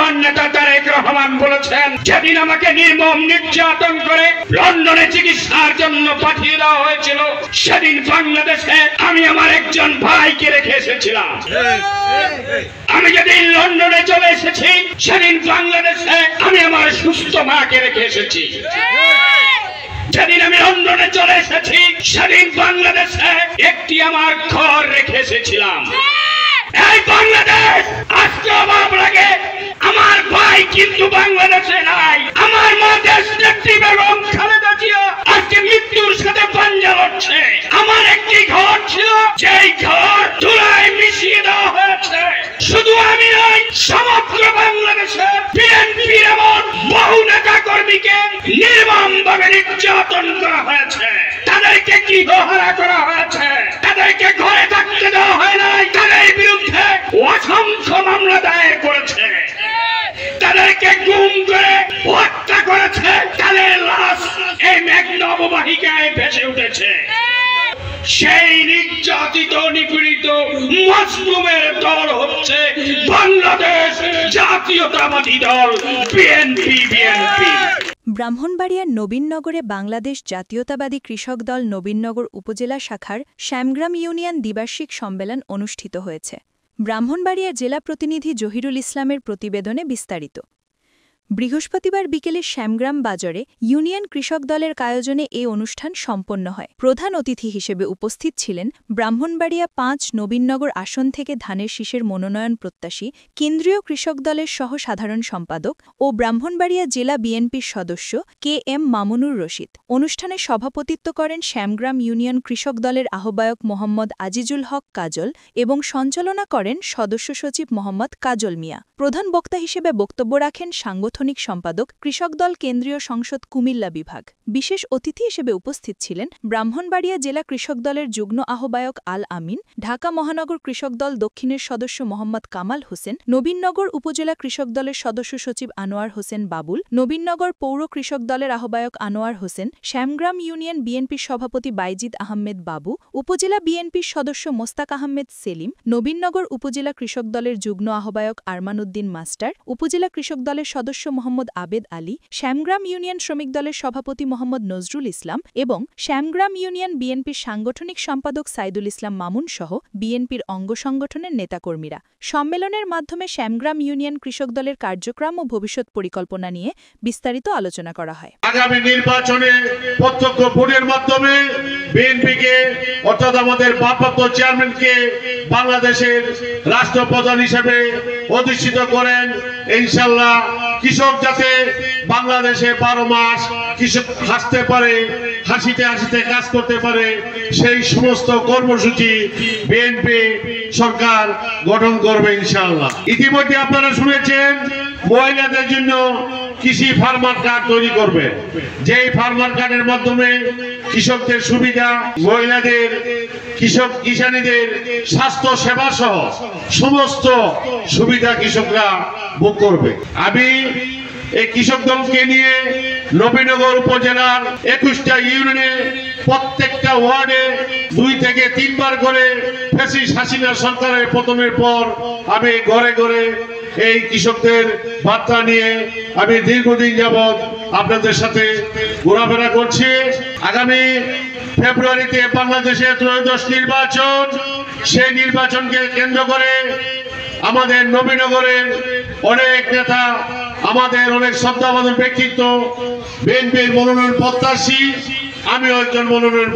আমার নেতা তারেক রহমান বলেছেন, যেদিন আমাকে নির্মম নির্যাতন করে লন্ডনে চিকিৎসার জন্য পাঠিয়ে দেওয়া হয়েছিল, সেদিন বাংলাদেশে আমি আমার একজন ভাইকে রেখে এসেছিলাম। আমি যেদিন লন্ডনে চলে এসেছি, সেদিন বাংলাদেশে আমি আমার সুস্থ মাকে রেখে এসেছি। যেদিন আমি লন্ডনে চলে এসেছি, সেদিন বাংলাদেশে একটি আমার ঘর রেখে এসেছিলাম। এই বাংলাদেশ আজকে অভাব লাগে, আমার ভাই কিন্তু বাংলাদেশে নাই। আমার মা দেশনেত্রী বেগম খালেদা জিয়া আজকে মৃত্যুর সাথে পাঞ্জা লড়ছে। আমার একটি ঘর ছিল, যেই ঘর ধুলায় মিশিয়ে দেওয়া হয়েছে। শুধু আমি নই, সমগ্র বাংলাদেশে বিএনপির এমন বহু নেতা কর্মীকে নির্মমভাবে নির্যাতন করা হয়েছে। তাদেরকে গৃহহারা করা হয়েছে, তাদেরকে ঘরে থাকতে দেওয়া হয় নাই। তাদের বিরুদ্ধে অসংখ্য মামলা দায়ের করেছে, তাদেরকে গুম করে হত্যা করেছে। তাদের লাশ এই মেঘনা অববাহিকায় ভেসে উঠেছে। সেই নির্যাতিত নিপীড়িত মজলুমের দল হচ্ছে বাংলাদেশ জাতীয়তাবাদী দল বিএনপি। ব্রাহ্মণবাড়িয়ার নবীননগরে বাংলাদেশ জাতীয়তাবাদী কৃষক দল নবীননগর উপজেলা শাখার শ্যামগ্রাম ইউনিয়ন দ্বিবার্ষিক সম্মেলন অনুষ্ঠিত হয়েছে। ব্রাহ্মণবাড়িয়া জেলা প্রতিনিধি জহিরুল ইসলামের প্রতিবেদনে বিস্তারিত। বৃহস্পতিবার বিকেলে শ্যামগ্রাম বাজারে ইউনিয়ন কৃষক দলের আয়োজনে এ অনুষ্ঠান সম্পন্ন হয়। প্রধান অতিথি হিসেবে উপস্থিত ছিলেন ব্রাহ্মণবাড়িয়া ৫ নবীননগর আসন থেকে ধানের শীষের মনোনয়ন প্রত্যাশী কেন্দ্রীয় কৃষক দলের সহ সাধারণ সম্পাদক ও ব্রাহ্মণবাড়িয়া জেলা বিএনপির সদস্য KM মামুনুর রশিদ। অনুষ্ঠানে সভাপতিত্ব করেন শ্যামগ্রাম ইউনিয়ন কৃষক দলের আহ্বায়ক মোহাম্মদ আজিজুল হক কাজল এবং সঞ্চালনা করেন সদস্য সচিব মোহাম্মদ কাজল মিয়া। প্রধান বক্তা হিসেবে বক্তব্য রাখেন সাংগঠনিক সম্পাদক কৃষক দল কেন্দ্রীয় সংসদ কুমিল্লা বিভাগ। বিশেষ অতিথি হিসেবে উপস্থিত ছিলেন ব্রাহ্মণবাড়িয়া জেলা কৃষক দলের যুগ্ম আহ্বায়ক আল আমিন, ঢাকা মহানগর কৃষক দল দক্ষিণের সদস্য মোহাম্মদ কামাল হোসেন, নবীননগর উপজেলা কৃষক দলের সদস্য সচিব আনোয়ার হোসেন বাবুল, নবীননগর পৌর কৃষক দলের আহ্বায়ক আনোয়ার হোসেন, শ্যামগ্রাম ইউনিয়ন বিএনপির সভাপতি বাইজিদ আহমেদ বাবু, উপজেলা বিএনপির সদস্য মোস্তাক আহমেদ সেলিম, নবীননগর উপজেলা কৃষক দলের যুগ্ম আহ্বায়ক আরমান উদ্দিন মাস্টার, উপজেলা কৃষক দলের সদস্য মোহাম্মদ আবেদ আলী, শ্যামগ্রাম ইউনিয়ন শ্রমিক দলের সভাপতি মোহাম্মদ নজরুল ইসলাম এবং শ্যামগ্রাম ইউনিয়ন বিএনপির সাংগঠনিক সম্পাদক সাইদুল ইসলাম মামুন সহ বিএনপির অঙ্গ সংগঠনের নেতাকর্মীরা। সম্মেলনের মাধ্যমে শ্যামগ্রাম ইউনিয়ন কৃষক দলের কার্যক্রম ও ভবিষ্যৎ পরিকল্পনা নিয়ে বিস্তারিত আলোচনা করা হয়। আগামী নির্বাচনে প্রত্যক্ষ ভোটের মাধ্যমে বিএনপিকে অর্থাৎ আমাদের ভারপ্রাপ্ত চেয়ারম্যানকে বাংলাদেশের রাষ্ট্রপ্রধান হিসেবে অধিষ্ঠিত করেন। ইনশাআল্লাহ কৃষক যাতে বাংলাদেশে 12 মাস কৃষক হাসতে পারে, হাসিতে হাসিতে কাজ করতে পারে, সেই সমস্ত কর্মসূচি বিএনপি সরকার গঠন করবে ইনশাআল্লাহ। ইতিমধ্যে আপনারা শুনেছেন মহিলাদের জন্য কৃষি ফার্মার কার্ড তৈরি করবে, যেই ফার্মার কার্ডের মাধ্যমে কৃষকদের সুবিধা, মহিলাদের কিষানীদের স্বাস্থ্য সেবা সহ সমস্ত সুবিধা কৃষকরা ভোগ করবে। আমি এই কৃষক দলকে নিয়ে নবীনগর উপজেলার 21টা ইউনিয়নে প্রত্যেকটা ওয়ার্ডে 2 থেকে 3 বার করে ফ্যাসিস্ট হাসিনা সরকারের পতনের পর আমি ঘরে ঘরে এই কৃষকদের বার্তা নিয়ে আমি দীর্ঘদিন যাবৎ আপনাদের সাথে ঘোরাফেরা করছি। আগামী ফেব্রুয়ারিতে বাংলাদেশে ত্রয়োদশ নির্বাচন, সেই নির্বাচনকে কেন্দ্র করে আমাদের নবীনগরের অনেক নেতা, আমাদের অনেক শ্রদ্ধাভাজন ব্যক্তিত্ব বিএনপির মনোনয়ন প্রত্যাশী, আমিও একজন মনোনয়ন